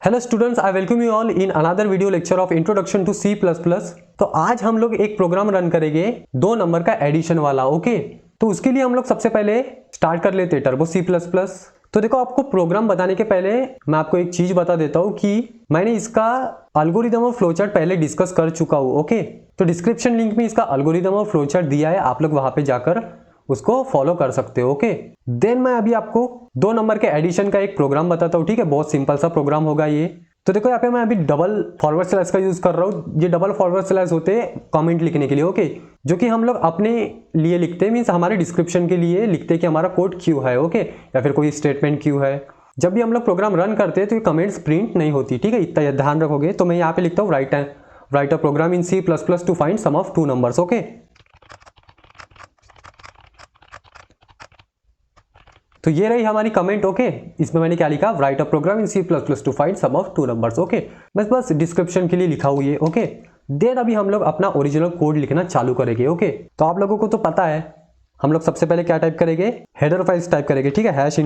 Hello students, I welcome you all in another video lecture of introduction to C plus plus. तो आज हम लोग एक program run करेंगे 2 नंबर का एडिशन वाला। ओके, तो उसके लिए हम लोग सबसे पहले स्टार्ट कर लेते हैं टर्बो सी प्लस प्लस। तो देखो, आपको प्रोग्राम बताने के पहले मैं आपको एक चीज बता देता हूँ कि मैंने इसका एल्गोरिदम और फ्लोचार्ट पहले डिस्कस कर चुका हूँ। ओके, तो डिस्क्रिप्शन लिंक में इसका एल्गोरिदम और फ्लोचार्ट दिया है, आप लोग वहां पे जाकर उसको फॉलो कर सकते हो। ओके, देन मैं अभी आपको 2 नंबर के एडिशन का एक प्रोग्राम बताता हूँ। ठीक है, बहुत सिंपल सा प्रोग्राम होगा ये। तो देखो, यहाँ पे मैं अभी डबल फॉरवर्ड स्लैश का यूज कर रहा हूँ। ये डबल फॉरवर्ड स्लैश होते हैं कमेंट लिखने के लिए। ओके, जो कि हम लोग अपने लिए लिखते हैं, मीन्स हमारे डिस्क्रिप्शन के लिए लिखते हैं कि हमारा कोड क्यों है। ओके, या फिर कोई स्टेटमेंट क्यों है। जब भी हम लोग प्रोग्राम रन करते हैं तो ये कमेंट्स प्रिंट नहीं होती। ठीक है, इतना ध्यान रखोगे। तो मैं यहाँ पे लिखता हूँ write a program in C plus plus to find sum of 2 numbers. Okay, तो ये रही हमारी कमेंट। ओके, इसमें मैंने क्या लिखा, write a program in C plus plus to find sum of 2 numbers. Okay, बस डिस्क्रिप्शन के लिए लिखा हुआ ये। ओके, देन अभी हम लोग अपना ओरिजिनल कोड लिखना चालू करेंगे। ओके, तो आप लोगों को तो पता है हम लोग सबसे पहले क्या टाइप करेंगे, हेडर फाइल्स टाइप करेंगे। ठीक है, हैश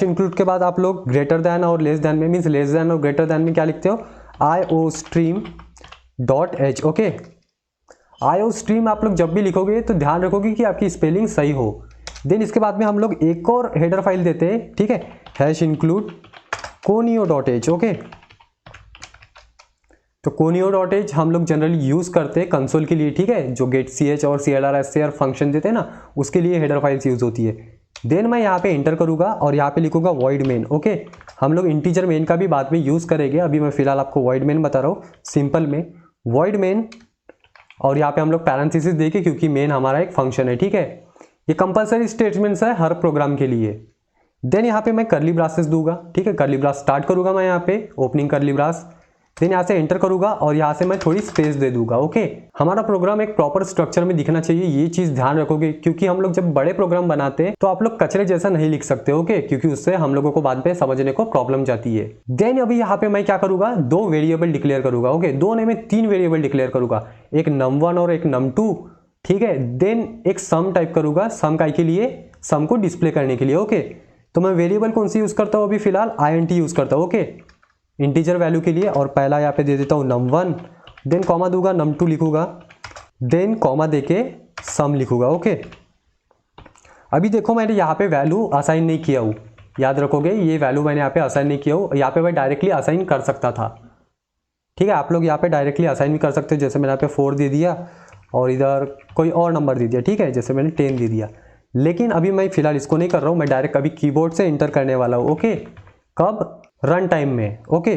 इंक्लूड के बाद आप लोग ग्रेटर देन और लेस देन में, मीन्स लेस देन और ग्रेटर देन में क्या लिखते हो, iostream.h। ओके, iostream आप लोग जब भी लिखोगे तो ध्यान रखोगे कि आपकी स्पेलिंग सही हो। देन इसके बाद में हम लोग एक और हेडर फाइल देते हैं। ठीक है, हैश इंक्लूड conio.h। ओके, तो conio.h हम लोग जनरली यूज करते हैं कंसोल के लिए। ठीक है, जो गेट ch और clr फंक्शन देते हैं ना, उसके लिए हेडर फाइल्स यूज होती है। देन मैं यहाँ पे एंटर करूंगा और यहाँ पे लिखूंगा void main। ओके, हम लोग इंटीजर मेन का भी बाद में यूज करेंगे, अभी मैं फिलहाल आपको void main बता रहा हूँ सिंपल में। void main और यहाँ पे हम लोग पैरेंथेसिस देंगे क्योंकि मेन हमारा एक फंक्शन है। ठीक है, ये कंपलसरी स्टेटमेंट्स है हर प्रोग्राम के लिए। देन यहाँ पे मैं करली ब्रासेस दूंगा। ठीक है, करली ब्रास स्टार्ट करूंगा मैं यहाँ पे, ओपनिंग करली ब्रास। देन यहाँ से एंटर करूंगा और यहाँ से मैं थोड़ी स्पेस दे दूंगा। ओके, हमारा प्रोग्राम एक प्रॉपर स्ट्रक्चर में दिखना चाहिए, ये चीज ध्यान रखोगे, क्योंकि हम लोग जब बड़े प्रोग्राम बनाते हैं तो आप लोग कचरे जैसा नहीं लिख सकते। ओके, क्योंकि उससे हम लोगों को बाद में समझने को प्रॉब्लम जाती है। देन अभी यहाँ पे मैं क्या करूंगा, 2 वेरिएबल डिक्लेयर करूंगा। ओके, 2 नहीं मैं 3 वेरिएबल डिक्लेयर करूंगा, एक num1 और एक num2। ठीक है, देन एक सम टाइप करूंगा, सम काय के लिए, सम को डिस्प्ले करने के लिए। ओके, तो मैं वेरिएबल कौन सी यूज करता हूं, अभी फिलहाल int यूज करता हूं। ओके, इंटीजर वैल्यू के लिए। और पहला यहाँ पे दे देता हूं num1, देन कॉमा दूंगा, num2 लिखूंगा, देन कॉमा देके सम लिखूंगा। ओके, अभी देखो मैंने यहाँ पे वैल्यू असाइन नहीं किया हूँ, याद रखोगे ये वैल्यू मैंने यहाँ पे असाइन नहीं किया हूँ। यहाँ पे मैं डायरेक्टली असाइन कर सकता था। ठीक है, आप लोग यहाँ पे डायरेक्टली असाइन भी कर सकते हो, जैसे मैंने यहाँ पे 4 दे दिया और इधर कोई और नंबर दे दिया। ठीक है, जैसे मैंने 10 दे दिया, लेकिन अभी मैं फिलहाल इसको नहीं कर रहा हूँ, मैं डायरेक्ट अभी कीबोर्ड से इंटर करने वाला हूँ। ओके, कब, रन टाइम में। ओके,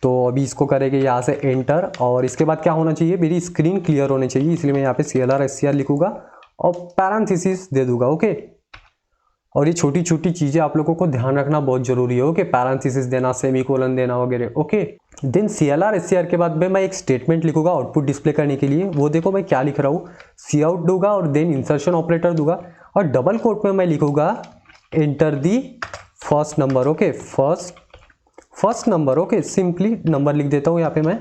तो अभी इसको करेंगे यहाँ से एंटर, और इसके बाद क्या होना चाहिए, मेरी स्क्रीन क्लियर होनी चाहिए, इसलिए मैं यहाँ पे CLR लिखूंगा और पैरेंथेसिस दे दूंगा। ओके, और ये छोटी छोटी चीजें आप लोगों को ध्यान रखना बहुत जरूरी है। ओके, पैरेंथेसिस देना, सेमीकोलन देना वगैरह। ओके, देन CLR के बाद में मैं एक स्टेटमेंट लिखूंगा आउटपुट डिस्प्ले करने के लिए। वो देखो मैं क्या लिख रहा हूँ, सी आउट दूंगा और देन इंसर्शन ऑपरेटर दूंगा, और डबल कोट में मैं लिखूंगा enter the first number. Okay, first number. Okay, simply number लिख देता हूँ यहाँ पे मैं,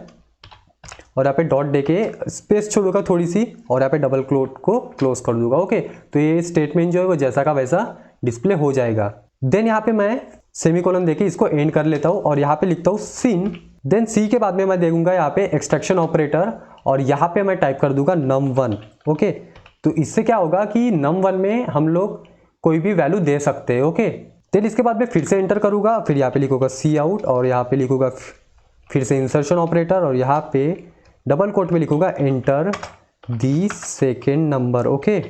और यहाँ पे डॉट देके स्पेस छोड़ूंगा थोड़ी सी, और यहाँ पे डबल कोट को क्लोज कर दूंगा। ओके, तो ये स्टेटमेंट जो है वो जैसा का वैसा डिस्प्ले हो जाएगा। देन यहाँ पे मैं सेमीकोलन देके इसको एंड कर लेता हूँ और यहाँ पे लिखता हूँ सिन। देन सी के बाद में मैं देखूंगा यहाँ पे एक्सट्रैक्शन ऑपरेटर, और यहाँ पे मैं टाइप कर दूंगा num1। ओके, तो इससे क्या होगा कि num1 में हम लोग कोई भी वैल्यू दे सकते हैं। ओके, देन इसके बाद में फिर से एंटर करूंगा, फिर यहाँ पे लिखूंगा सी आउट, और यहाँ पे लिखूंगा फिर से इंसर्शन ऑपरेटर, और यहाँ पे डबल कोट में लिखूंगा enter the second number. Okay,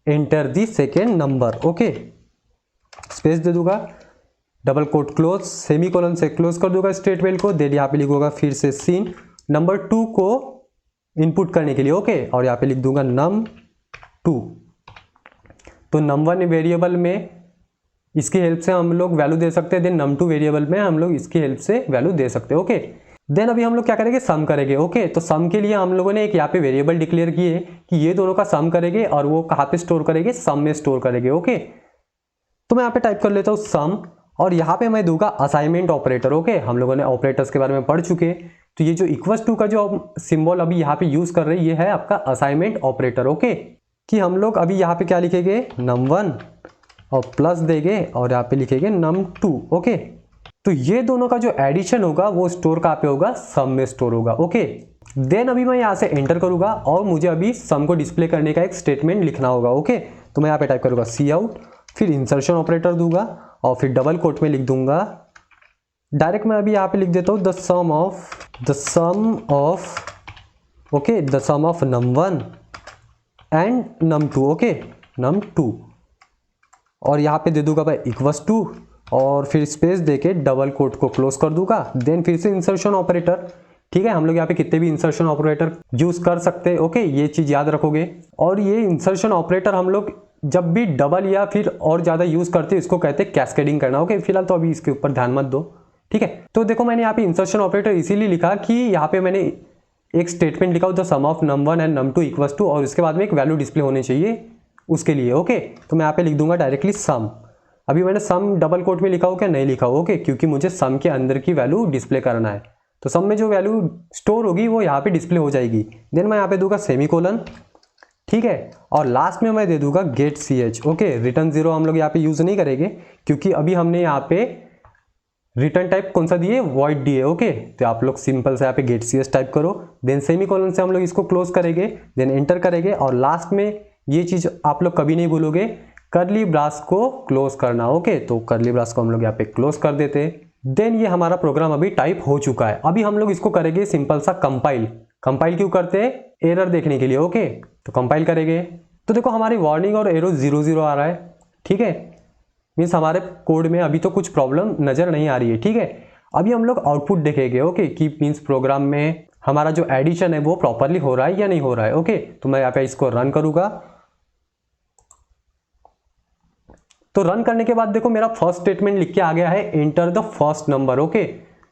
enter the second number. Okay, space दे दूंगा, डबल कोट क्लोज, सेमीकोलन से क्लोज कर दूंगा स्टेटमेंट को। देन यहाँ पे लिखूंगा फिर से सीन num2 को इनपुट करने के लिए। ओके, और यहाँ पे लिख दूंगा num2। तो num1 वेरिएबल में इसकी हेल्प से हम लोग वैल्यू दे सकते हैं, देन num2 वेरिएबल में हम लोग इसकी हेल्प से वैल्यू दे सकते हैं। ओके, देन अभी हम लोग क्या करेंगे, सम करेंगे। ओके, तो सम के लिए हम लोगों ने एक यहाँ पे वेरिएबल डिक्लेयर किए कि ये दोनों का सम करेंगे, और वो कहाँ पे स्टोर करेंगे, सम में स्टोर करेंगे। ओके, तो मैं यहाँ पे टाइप कर लेता हूँ सम, और यहाँ पे मैं दूंगा असाइनमेंट ऑपरेटर। ओके, हम लोगों ने ऑपरेटर्स के बारे में पढ़ चुके, तो ये जो इक्वल्स टू का जो सिंबल अभी यहाँ पे यूज कर रहे हैं, ये है आपका असाइनमेंट ऑपरेटर। ओके, कि हम लोग अभी यहाँ पे क्या लिखेंगे, num1 और प्लस देंगे, और यहाँ पे लिखेंगे num2। ओके, तो ये दोनों का जो एडिशन होगा वो स्टोर कहाँ पे होगा, सम में स्टोर होगा। ओके, देन अभी मैं यहाँ से एंटर करूंगा और मुझे अभी सम को डिस्प्ले करने का एक स्टेटमेंट लिखना होगा। ओके, तो मैं यहाँ पे टाइप करूंगा सी आउट, फिर इंसर्शन ऑपरेटर दूंगा और फिर डबल कोट में लिख दूंगा, डायरेक्ट मैं अभी यहाँ पे लिख देता हूँ the sum of num1 and num2। Okay, num2, और यहाँ पे दे दूंगा मैं इक्वल्स टू और फिर स्पेस देके डबल कोट को क्लोज कर दूंगा। देन फिर से इंसर्शन ऑपरेटर, ठीक है, हम लोग यहाँ पे कितने भी इंसर्शन ऑपरेटर यूज कर सकते हैं। ओके, ये चीज याद रखोगे। और ये इंसर्शन ऑपरेटर हम लोग जब भी डबल या फिर और ज्यादा यूज करते हैं इसको कहते हैं कैस्केडिंग करना। ओके, फिलहाल तो अभी इसके ऊपर ध्यान मत दो, ठीक है। तो देखो मैंने यहाँ पे इंसर्शन ऑपरेटर इसीलिए लिखा कि यहाँ पे मैंने एक स्टेटमेंट लिखा the sum of num1 and num2 equals to, और उसके बाद में एक वैल्यू डिस्प्ले होनी चाहिए उसके लिए। ओके, तो मैं यहाँ पे लिख दूंगा डायरेक्टली सम। अभी मैंने सम डबल कोट में लिखा हो क्या, नहीं लिखा हो। ओके, क्योंकि मुझे सम के अंदर की वैल्यू डिस्प्ले करना है, तो सम में जो वैल्यू स्टोर होगी वो यहाँ पे डिस्प्ले हो जाएगी। देन मैं यहाँ पे दूंगा सेमीकोलन, ठीक है, और लास्ट में मैं दे दूंगा गेट ch। ओके, रिटर्न 0 हम लोग यहाँ पे यूज नहीं करेंगे क्योंकि अभी हमने यहाँ पे रिटर्न टाइप कौन सा दिए, वॉइड दिए। ओके, तो आप लोग सिंपल से यहाँ पे गेट ch टाइप करो, देन सेमीकोलन से हम लोग इसको क्लोज करेंगे, देन एंटर करेंगे, और लास्ट में ये चीज आप लोग कभी नहीं भूलोगे, कर्ली ब्रास को क्लोज करना। ओके, तो कर्ली ब्रास को हम लोग यहाँ पे क्लोज कर देते हैं। देन ये हमारा प्रोग्राम अभी टाइप हो चुका है। अभी हम लोग इसको करेंगे सिंपल सा कंपाइल। कंपाइल क्यों करते हैं, एरर देखने के लिए। ओके, तो कंपाइल करेंगे तो देखो हमारी वार्निंग और एरो 0 आ रहा है, ठीक है, मीन्स हमारे कोड में अभी तो कुछ प्रॉब्लम नजर नहीं आ रही है, ठीक है। अभी हम लोग आउटपुट देखेंगे। ओके, कि मीन्स प्रोग्राम में हमारा जो एडिशन है वो प्रॉपरली हो रहा है या नहीं हो रहा है। ओके, तो मैं यहाँ पे इसको रन करूंगा। तो रन करने के बाद देखो मेरा फर्स्ट स्टेटमेंट लिख के आ गया है enter the first number. Okay,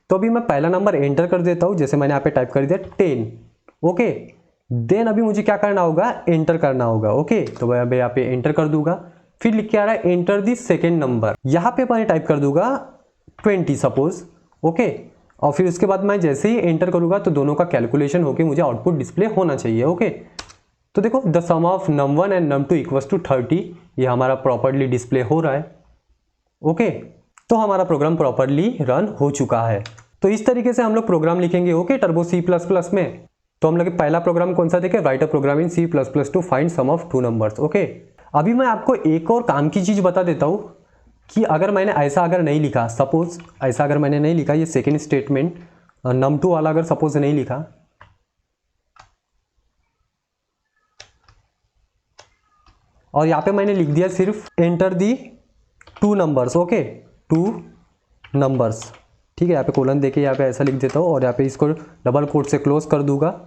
तो अभी मैं पहला नंबर एंटर कर देता हूं, जैसे मैंने यहाँ पे टाइप कर दिया 10। ओके, देन अभी मुझे क्या करना होगा, एंटर करना होगा। ओके, तो मैं अभी यहाँ पे एंटर कर दूंगा, फिर लिख के आ रहा है एंटर दी सेकेंड नंबर, यहाँ पे मैं टाइप कर दूंगा 20 सपोज। ओके, और फिर उसके बाद मैं जैसे ही एंटर करूंगा तो दोनों का कैलकुलेशन होकर मुझे आउटपुट डिस्प्ले होना चाहिए। ओके, तो देखो the sum of num1 and num2 equals to 30, ये हमारा प्रॉपरली डिस्प्ले हो रहा है। ओके, तो हमारा प्रोग्राम प्रॉपरली रन हो चुका है। तो इस तरीके से हम लोग प्रोग्राम लिखेंगे। ओके, टर्बो C++ में। तो हम लोग पहला प्रोग्राम कौन सा देखे, write a program in C++ to find sum of 2 numbers. Okay, अभी मैं आपको एक और काम की चीज बता देता हूं कि अगर मैंने ऐसा अगर नहीं लिखा, सपोज ऐसा अगर मैंने नहीं लिखा, ये सेकेंड स्टेटमेंट num2 वाला अगर सपोज नहीं लिखा, और यहाँ पे मैंने लिख दिया सिर्फ enter the 2 numbers. Okay, 2 numbers, ठीक है, यहाँ पे कोलन देके यहाँ पे ऐसा लिख देता हूँ और यहाँ पे इसको डबल कोट से क्लोज कर दूंगा,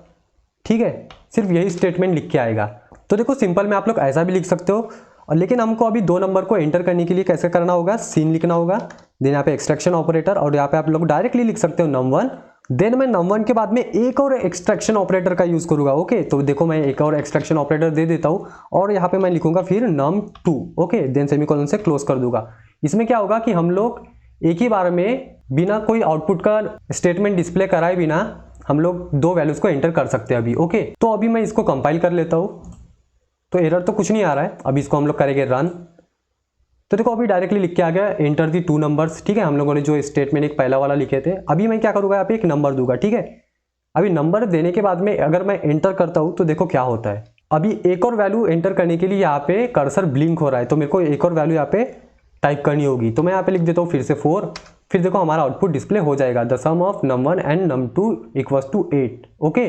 ठीक है, सिर्फ यही स्टेटमेंट लिख के आएगा। तो देखो सिंपल में आप लोग ऐसा भी लिख सकते हो, और लेकिन हमको अभी 2 नंबर को एंटर करने के लिए कैसे करना होगा, सीन लिखना होगा, देन यहाँ पे एक्सट्रैक्शन ऑपरेटर, और यहाँ पे आप लोग डायरेक्टली लिख सकते हो num1। देन मैं num1 के बाद में एक और एक्सट्रैक्शन ऑपरेटर का यूज करूंगा। ओके, तो देखो मैं एक और एक्सट्रैक्शन ऑपरेटर दे देता हूं और यहाँ पे मैं लिखूंगा फिर num2। ओके, देन सेमीकोलन से क्लोज कर दूंगा। इसमें क्या होगा कि हम लोग एक ही बार में बिना कोई आउटपुट का स्टेटमेंट डिस्प्ले कराए बिना हम लोग 2 वैल्यूज को एंटर कर सकते हैं अभी। ओके, तो अभी मैं इसको कंपाइल कर लेता हूँ, तो एरर तो कुछ नहीं आ रहा है। अभी इसको हम लोग करेंगे रन, तो देखो अभी डायरेक्टली लिख के आ गया एंटर दी 2 नंबर्स, ठीक है, हम लोगों ने जो स्टेटमेंट एक पहला वाला लिखे थे। अभी मैं क्या करूंगा, यहाँ पे एक नंबर दूंगा, ठीक है। अभी नंबर देने के बाद में अगर मैं एंटर करता हूं तो देखो क्या होता है, अभी एक और वैल्यू एंटर करने के लिए यहाँ पे कर्सर ब्लिंक हो रहा है, तो मेरे को एक और वैल्यू यहाँ पे टाइप करनी होगी। तो मैं यहाँ पे लिख देता हूँ फिर से 4, फिर देखो हमारा आउटपुट डिस्प्ले हो जाएगा the sum of num1 and num2 equals to 8। Okay,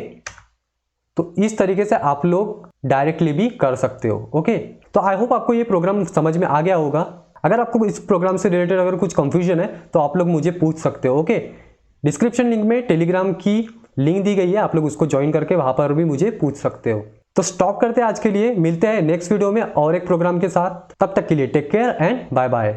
तो इस तरीके से आप लोग डायरेक्टली भी कर सकते हो। ओके, तो आई होप आपको ये प्रोग्राम समझ में आ गया होगा। अगर आपको इस प्रोग्राम से रिलेटेड अगर कुछ कंफ्यूजन है तो आप लोग मुझे पूछ सकते हो। ओके, डिस्क्रिप्शन लिंक में टेलीग्राम की लिंक दी गई है, आप लोग उसको ज्वाइन करके वहां पर भी मुझे पूछ सकते हो। तो स्टॉप करते हैं आज के लिए, मिलते हैं नेक्स्ट वीडियो में और एक प्रोग्राम के साथ। तब तक के लिए take care and bye bye.